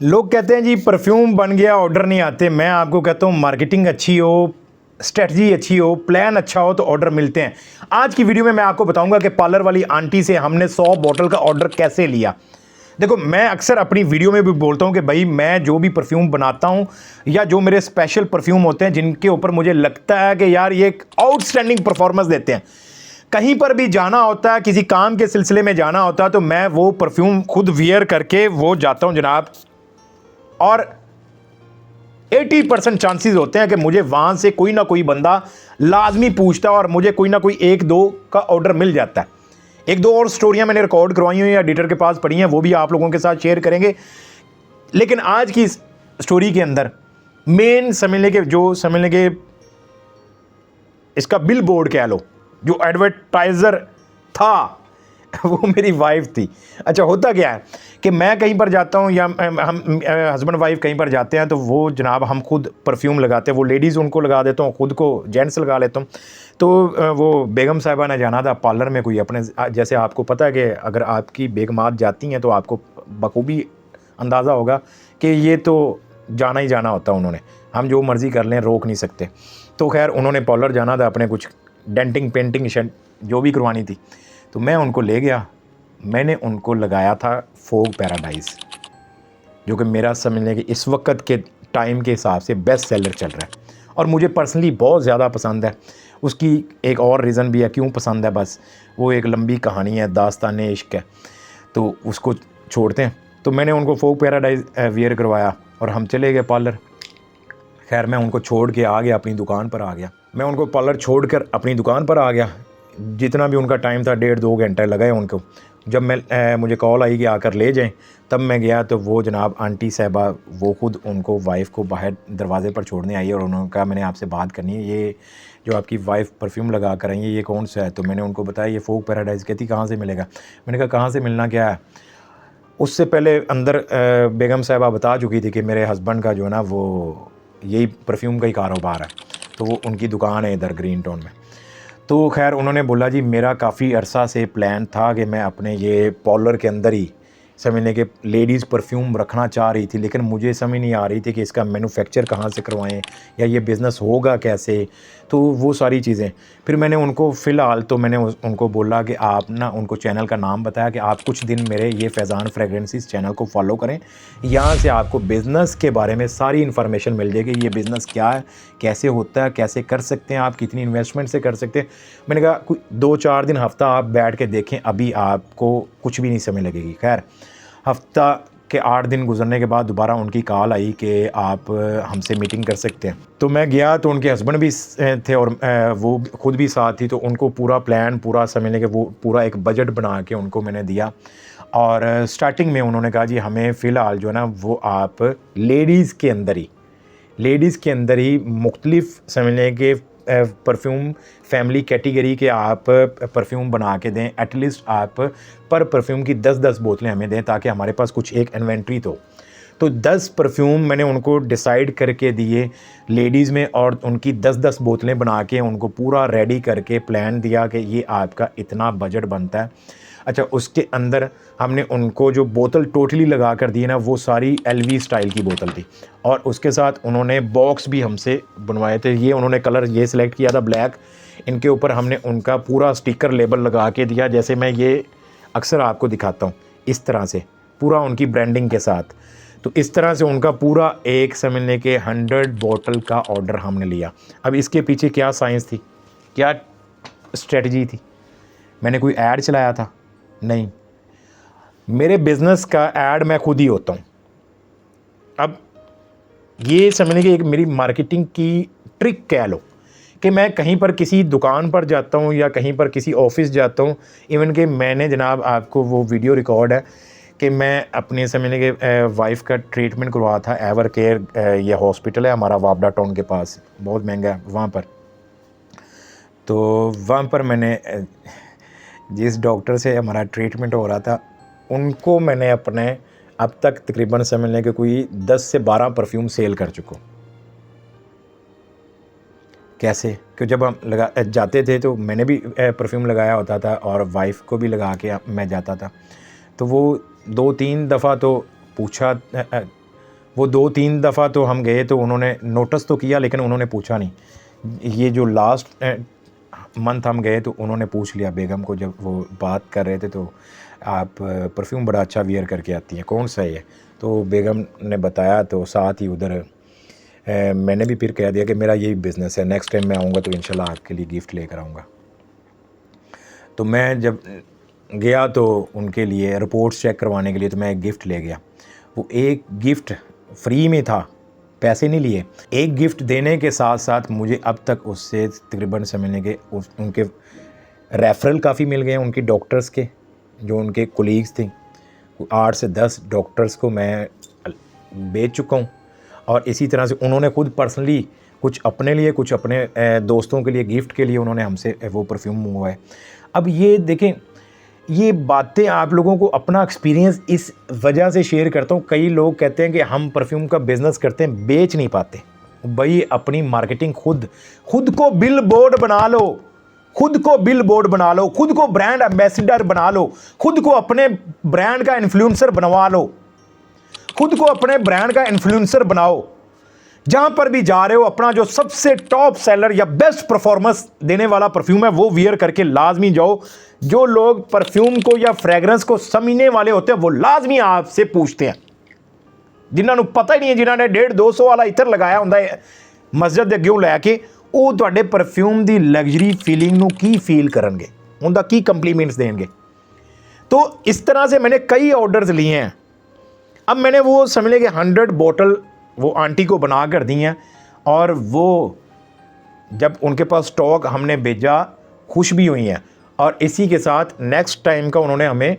लोग कहते हैं जी परफ्यूम बन गया, ऑर्डर नहीं आते। मैं आपको कहता हूँ मार्केटिंग अच्छी हो, स्ट्रेटजी अच्छी हो, प्लान अच्छा हो तो ऑर्डर मिलते हैं। आज की वीडियो में मैं आपको बताऊंगा कि पार्लर वाली आंटी से हमने 100 बॉटल का ऑर्डर कैसे लिया। देखो, मैं अक्सर अपनी वीडियो में भी बोलता हूं कि भाई मैं जो भी परफ्यूम बनाता हूं या जो मेरे स्पेशल परफ्यूम होते हैं जिनके ऊपर मुझे लगता है कि यार ये एक आउटस्टैंडिंग परफॉर्मेंस देते हैं, कहीं पर भी जाना होता है, किसी काम के सिलसिले में जाना होता है, तो मैं वो परफ्यूम खुद वियर करके वो जाता हूं जनाब। और 80% चांसेस होते हैं कि मुझे वहां से कोई ना कोई बंदा लाजमी पूछता है और मुझे कोई ना कोई एक दो का ऑर्डर मिल जाता है। एक दो और स्टोरियां मैंने रिकॉर्ड करवाई हुई हैं, एडिटर के पास पड़ी हैं, वो भी आप लोगों के साथ शेयर करेंगे। लेकिन आज की स्टोरी के अंदर मेन समझ लेंगे इसका बिल बोर्ड कह लो, जो एडवर्टाइजर था वो मेरी वाइफ थी। अच्छा, होता क्या है कि मैं कहीं पर जाता हूँ या हम हस्बैंड वाइफ कहीं पर जाते हैं तो वो जनाब हम खुद परफ्यूम लगाते हैं। वो लेडीज़ उनको लगा देता हूँ, खुद को जेंट्स लगा लेता हूँ। तो वो बेगम साहिबा ने जाना था पार्लर में कोई अपने, जैसे आपको पता है कि अगर आपकी बेगमात जाती हैं तो आपको बखूबी अंदाज़ा होगा कि ये तो जाना ही जाना होता है उन्होंने, हम जो मर्ज़ी कर लें रोक नहीं सकते। तो खैर उन्होंने पार्लर जाना था, अपने कुछ डेंटिंग पेंटिंग जो भी करवानी थी, तो मैं उनको ले गया। मैंने उनको लगाया था फोग पैराडाइज, जो कि मेरा समझने कि इस वक्त के टाइम के हिसाब से बेस्ट सेलर चल रहा है और मुझे पर्सनली बहुत ज़्यादा पसंद है। उसकी एक और रीज़न भी है क्यों पसंद है, बस वो एक लंबी कहानी है, दास्तान इश्क है, तो उसको छोड़ते हैं। तो मैंने उनको फोग पैराडाइज वियर करवाया और हम चले गए पार्लर। खैर मैं उनको छोड़ के आ गया, अपनी दुकान पर आ गया। मैं उनको पार्लर छोड़कर अपनी दुकान पर आ गया। जितना भी उनका टाइम था, 1.5-2 घंटे लगे उनको। जब मुझे कॉल आई कि आकर ले जाएं, तब मैं गया तो वो जनाब आंटी साहबा वो खुद उनको वाइफ को बाहर दरवाज़े पर छोड़ने आई और उन्होंने कहा मैंने आपसे बात करनी है, ये जो आपकी वाइफ परफ्यूम लगा कर आई है ये कौन सा है। तो मैंने उनको बताया ये फोग पैराडाइज। कहती कहाँ से मिलेगा। मैंने कहा कहाँ से मिलना क्या है। उससे पहले अंदर बेगम साहबा बता चुकी थी कि मेरे हस्बैंड का जो है ना वो यही परफ्यूम का ही कारोबार है, तो वो उनकी दुकान है इधर ग्रीन टाउन में। तो खैर उन्होंने बोला जी मेरा काफ़ी अरसा से प्लान था कि मैं अपने ये पार्लर के अंदर ही समझने के लेडीज़ परफ्यूम रखना चाह रही थी, लेकिन मुझे समझ नहीं आ रही थी कि इसका मैन्युफैक्चर कहाँ से करवाएं या ये बिज़नेस होगा कैसे, तो वो सारी चीज़ें। फिर मैंने उनको फ़िलहाल तो मैंने उनको बोला कि आप ना, उनको चैनल का नाम बताया कि आप कुछ दिन मेरे ये फैज़ान फ्रेगरेंसेस चैनल को फॉलो करें, यहाँ से आपको बिज़नेस के बारे में सारी इन्फॉर्मेशन मिल जाएगी। ये बिज़नेस क्या है, कैसे होता है, कैसे कर सकते हैं आप, कितनी इन्वेस्टमेंट से कर सकते हैं। मैंने कहा कोई 2-4 दिन हफ़्ता आप बैठ के देखें, अभी आपको कुछ भी नहीं समझ लगेगी। खैर हफ़्ता के 8 दिन गुजरने के बाद दोबारा उनकी कॉल आई कि आप हमसे मीटिंग कर सकते हैं। तो मैं गया तो उनके हस्बैंड भी थे और वो खुद भी साथ थी। तो उनको पूरा प्लान पूरा समझने के वो पूरा एक बजट बना के उनको मैंने दिया। और स्टार्टिंग में उन्होंने कहा जी हमें फ़िलहाल जो है ना वो आप लेडीज़ के अंदर ही मुख्तलिफ समझने के परफ्यूम फैमिली कैटेगरी के आप परफ्यूम बना के दें। एटलीस्ट आप पर परफ्यूम की 10-10 बोतलें हमें दें ताकि हमारे पास कुछ एक इन्वेंट्री तो 10 परफ्यूम मैंने उनको डिसाइड करके दिए लेडीज़ में, और उनकी 10-10 बोतलें बना के उनको पूरा रेडी करके प्लान दिया कि ये आपका इतना बजट बनता है। अच्छा, उसके अंदर हमने उनको जो बोतल टोटली लगा कर दी ना वो सारी एलवी स्टाइल की बोतल थी, और उसके साथ उन्होंने बॉक्स भी हमसे बनवाए थे। ये उन्होंने कलर ये सिलेक्ट किया था ब्लैक, इनके ऊपर हमने उनका पूरा स्टिकर लेबल लगा के दिया, जैसे मैं ये अक्सर आपको दिखाता हूँ इस तरह से पूरा उनकी ब्रांडिंग के साथ। तो इस तरह से उनका पूरा एक समझने के 100 बोतल का ऑर्डर हमने लिया। अब इसके पीछे क्या साइंस थी, क्या स्ट्रेटजी थी। मैंने कोई ऐड चलाया था नहीं, मेरे बिज़नेस का ऐड मैं खुद ही होता हूँ। अब ये समझने की एक मेरी मार्केटिंग की ट्रिक कह लो कि मैं कहीं पर किसी दुकान पर जाता हूँ या कहीं पर किसी ऑफिस जाता हूँ, इवन कि मैंने जनाब आपको वो वीडियो रिकॉर्ड है कि मैं अपने समझने के वाइफ का ट्रीटमेंट करवाया था एवर केयर, ये हॉस्पिटल है हमारा वापडा टाउन के पास, बहुत महंगा है वहाँ पर। तो वहाँ पर मैंने जिस डॉक्टर से हमारा ट्रीटमेंट हो रहा था उनको मैंने अपने अब तक तकरीबन समझने के कोई 10 से 12 परफ्यूम सेल कर चुका हूँ। कैसे कि जब हम जाते थे तो मैंने भी परफ्यूम लगाया होता था और वाइफ को भी लगा के मैं जाता था। तो वो 2-3 दफ़ा तो पूछा वो 2-3 दफ़ा तो हम गए तो उन्होंने नोटिस तो किया लेकिन उन्होंने पूछा नहीं। ये जो लास्ट मंथ हम गए तो उन्होंने पूछ लिया बेगम को, जब वो बात कर रहे थे तो आप परफ्यूम बड़ा अच्छा वियर करके आती हैं, कौन सा है? तो बेगम ने बताया, तो साथ ही उधर मैंने भी फिर कह दिया कि मेरा यही बिज़नेस है, नेक्स्ट टाइम मैं आऊँगा तो इंशाल्लाह आपके लिए गिफ्ट लेकर आऊँगा। तो मैं जब गया तो उनके लिए रिपोर्ट्स चेक करवाने के लिए तो मैं एक गिफ्ट ले गया। वो एक गिफ्ट फ्री में था, पैसे नहीं लिए। एक गिफ्ट देने के साथ साथ मुझे अब तक उससे तकरीबन समझने के उनके रेफरल काफ़ी मिल गए, उनके डॉक्टर्स के, जो उनके कोलीग्स थे 8 से 10 डॉक्टर्स को मैं बेच चुका हूँ। और इसी तरह से उन्होंने खुद पर्सनली कुछ अपने लिए, कुछ अपने दोस्तों के लिए गिफ्ट के लिए उन्होंने हमसे वो परफ्यूम मंगवाए। अब ये देखें, ये बातें आप लोगों को अपना एक्सपीरियंस इस वजह से शेयर करता हूँ। कई लोग कहते हैं कि हम परफ्यूम का बिज़नेस करते हैं, बेच नहीं पाते। भाई अपनी मार्केटिंग खुद को बिल बोर्ड बना लो, खुद को बिल बोर्ड बना लो, खुद को ब्रांड एम्बेसडर बना लो, खुद को अपने ब्रांड का इन्फ्लुएंसर बनवा लो, खुद को अपने ब्रांड का इन्फ्लुएंसर बनाओ। जहां पर भी जा रहे हो अपना जो सबसे टॉप सेलर या बेस्ट परफॉर्मेंस देने वाला परफ्यूम है वो वियर करके लाजमी जाओ। जो लोग परफ्यूम को या फ्रेगरेंस को समझने वाले होते हैं वो लाजमी आपसे पूछते हैं। जिन्होंने पता ही नहीं है, जिन्होंने 150-200 वाला इतर लगाया होता है मस्जिद दे अग्गों लैके, वो ਤੁਹਾਡੇ परफ्यूम ਦੀ लग्जरी फीलिंग ਨੂੰ ਕੀ फील करनगे, उनका की कंप्लीमेंट्स देंगे। तो इस तरह से मैंने कई ऑर्डर्स लिए हैं। अब मैंने वो समझ लें कि 100 बोतल वो आंटी को बना कर दी हैं, और वो जब उनके पास स्टॉक हमने भेजा खुश भी हुई हैं। और इसी के साथ नेक्स्ट टाइम का उन्होंने हमें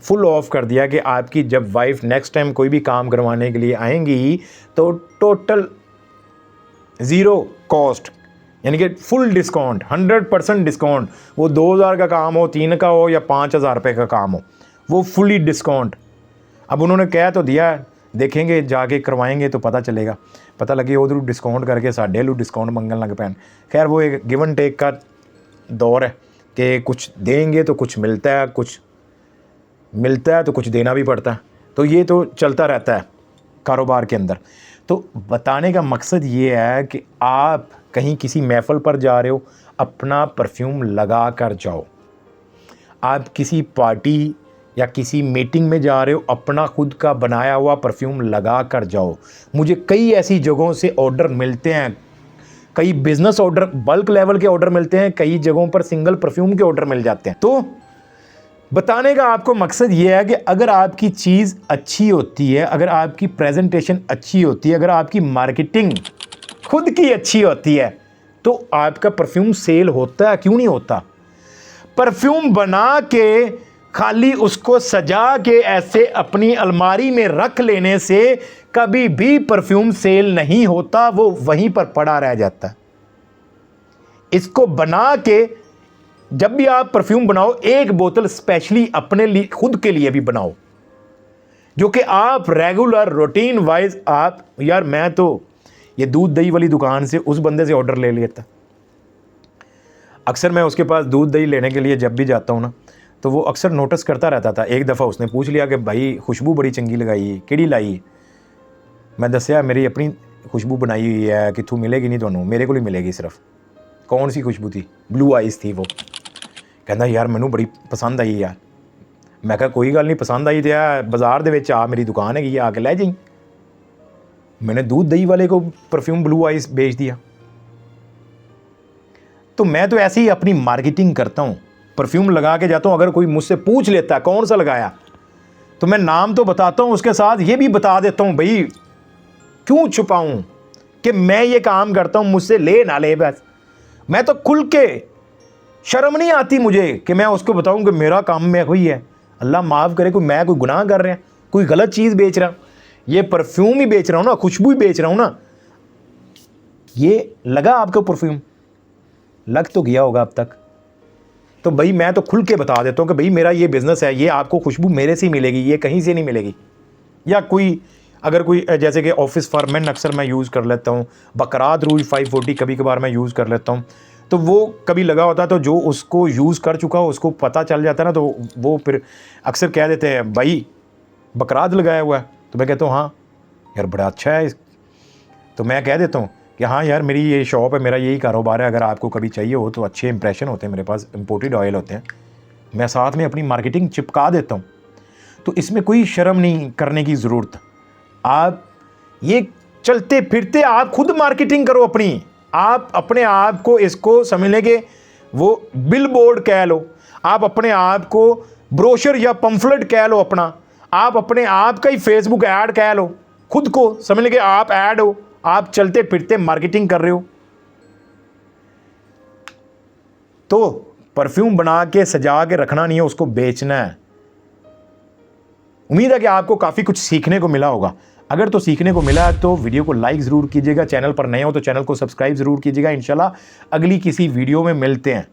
फुल ऑफ कर दिया कि आपकी जब वाइफ नेक्स्ट टाइम कोई भी काम करवाने के लिए आएंगी तो टोटल ज़ीरो कॉस्ट, यानी कि फुल डिस्काउंट, 100% डिस्काउंट। वो 2000 का काम हो, 3 का हो या 5000 रुपये का काम हो, वो फुली डिस्काउंट। अब उन्होंने कह तो दिया, देखेंगे जाके करवाएंगे तो पता चलेगा। पता लगे उधर डिस्काउंट करके साढ़े लू डिस्काउंट मंगन लग पैन। खैर वो एक गिव एंड टेक का दौर है कि कुछ देंगे तो कुछ मिलता है, कुछ मिलता है तो कुछ देना भी पड़ता है। तो ये तो चलता रहता है कारोबार के अंदर। तो बताने का मकसद ये है कि आप कहीं किसी महफ़िल पर जा रहे हो, अपना परफ्यूम लगा कर जाओ। आप किसी पार्टी या किसी मीटिंग में जा रहे हो, अपना खुद का बनाया हुआ परफ्यूम लगा कर जाओ। मुझे कई ऐसी जगहों से ऑर्डर मिलते हैं, कई बिज़नेस ऑर्डर, बल्क लेवल के ऑर्डर मिलते हैं, कई जगहों पर सिंगल परफ्यूम के ऑर्डर मिल जाते हैं। तो बताने का आपको मकसद ये है कि अगर आपकी चीज़ अच्छी होती है, अगर आपकी प्रेजेंटेशन अच्छी होती है, अगर आपकी मार्केटिंग खुद की अच्छी होती है, तो आपका परफ्यूम सेल होता है। क्यों नहीं होता? परफ्यूम बना के खाली उसको सजा के ऐसे अपनी अलमारी में रख लेने से कभी भी परफ्यूम सेल नहीं होता, वो वहीं पर पड़ा रह जाता है। इसको बना के जब भी आप परफ्यूम बनाओ, एक बोतल स्पेशली अपने लिए, खुद के लिए भी बनाओ, जो कि आप रेगुलर रूटीन वाइज आप, यार मैं तो ये दूध दही वाली दुकान से उस बंदे से ऑर्डर ले लेता। अक्सर मैं उसके पास दूध दही लेने के लिए जब भी जाता हूँ ना, तो वो अक्सर नोटिस करता रहता था। एक दफ़ा उसने पूछ लिया कि भाई खुशबू बड़ी चंगी लगाई है, केड़ी लाई है? मैं दसिया मेरी अपनी खुशबू बनाई हुई है, कितों मिलेगी नहीं ਤੁਹਾਨੂੰ, मेरे को ही मिलेगी सिर्फ। कौन सी खुशबू थी? ब्लू आइज़ थी वो। कहता यार मैनू बड़ी पसंद आई यार। मैं कहा कोई गल नहीं, पसंद आई तो यार बाज़ार दे विच आ, मेरी दुकान हैगी, आके लै जाई। मैंने दूध दही वाले को परफ्यूम ब्लू आइज़ बेच दिया। तो मैं तो ऐसे ही अपनी मार्केटिंग करता हूँ, परफ्यूम लगा के जाता हूँ। अगर कोई मुझसे पूछ लेता है कौन सा लगाया, तो मैं नाम तो बताता हूँ, उसके साथ ये भी बता देता हूँ, भाई क्यों छुपाऊँ कि मैं ये काम करता हूँ, मुझसे ले ना ले। बस मैं तो खुल के, शर्म नहीं आती मुझे कि मैं उसको बताऊँ कि मेरा काम में हुई है। अल्लाह माफ़ करे, मैं कोई गुनाह कर रहा, कोई गलत चीज़ बेच रहा, ये परफ्यूम ही बेच रहा हूँ ना, खुशबू ही बेच रहा हूँ ना। ये लगा आपको परफ्यूम? लग तो गया होगा अब तक। तो भाई मैं तो खुल के बता देता हूँ कि भाई मेरा ये बिज़नेस है, ये आपको खुशबू मेरे से ही मिलेगी, ये कहीं से नहीं मिलेगी। या कोई अगर कोई जैसे कि ऑफिस फॉर्मेन अक्सर मैं यूज़ कर लेता हूँ, बकरात रूज 540 कभी कभार मैं यूज़ कर लेता हूँ। तो वो कभी लगा होता है, तो जो उसको यूज़ कर चुका हो उसको पता चल जाता है ना, तो वो फिर अक्सर कह देते हैं भाई बकरात लगाया हुआ है। तो मैं कहता हूँ हाँ यार बड़ा अच्छा है। तो मैं कह देता हूँ कि हाँ यार मेरी ये शॉप है, मेरा यही कारोबार है, अगर आपको कभी चाहिए हो तो अच्छे इंप्रेशन होते हैं मेरे पास, इम्पोर्टेड ऑयल होते हैं, मैं साथ में अपनी मार्केटिंग चिपका देता हूँ। तो इसमें कोई शर्म नहीं करने की ज़रूरत। आप ये चलते फिरते आप खुद मार्केटिंग करो अपनी, आप अपने आप को इसको समझ लें कि वो बिल बोर्ड कह लो, आप अपने आप को ब्रोशर या पंफलेट कह लो अपना, आप अपने आप का ही फेसबुक ऐड कह लो, खुद को समझ लें कि आप ऐड हो, आप चलते फिरते मार्केटिंग कर रहे हो। तो परफ्यूम बना के सजा के रखना नहीं है, उसको बेचना है। उम्मीद है कि आपको काफ़ी कुछ सीखने को मिला होगा। अगर तो सीखने को मिला है तो वीडियो को लाइक ज़रूर कीजिएगा, चैनल पर नए हो तो चैनल को सब्सक्राइब ज़रूर कीजिएगा। इंशाल्लाह अगली किसी वीडियो में मिलते हैं।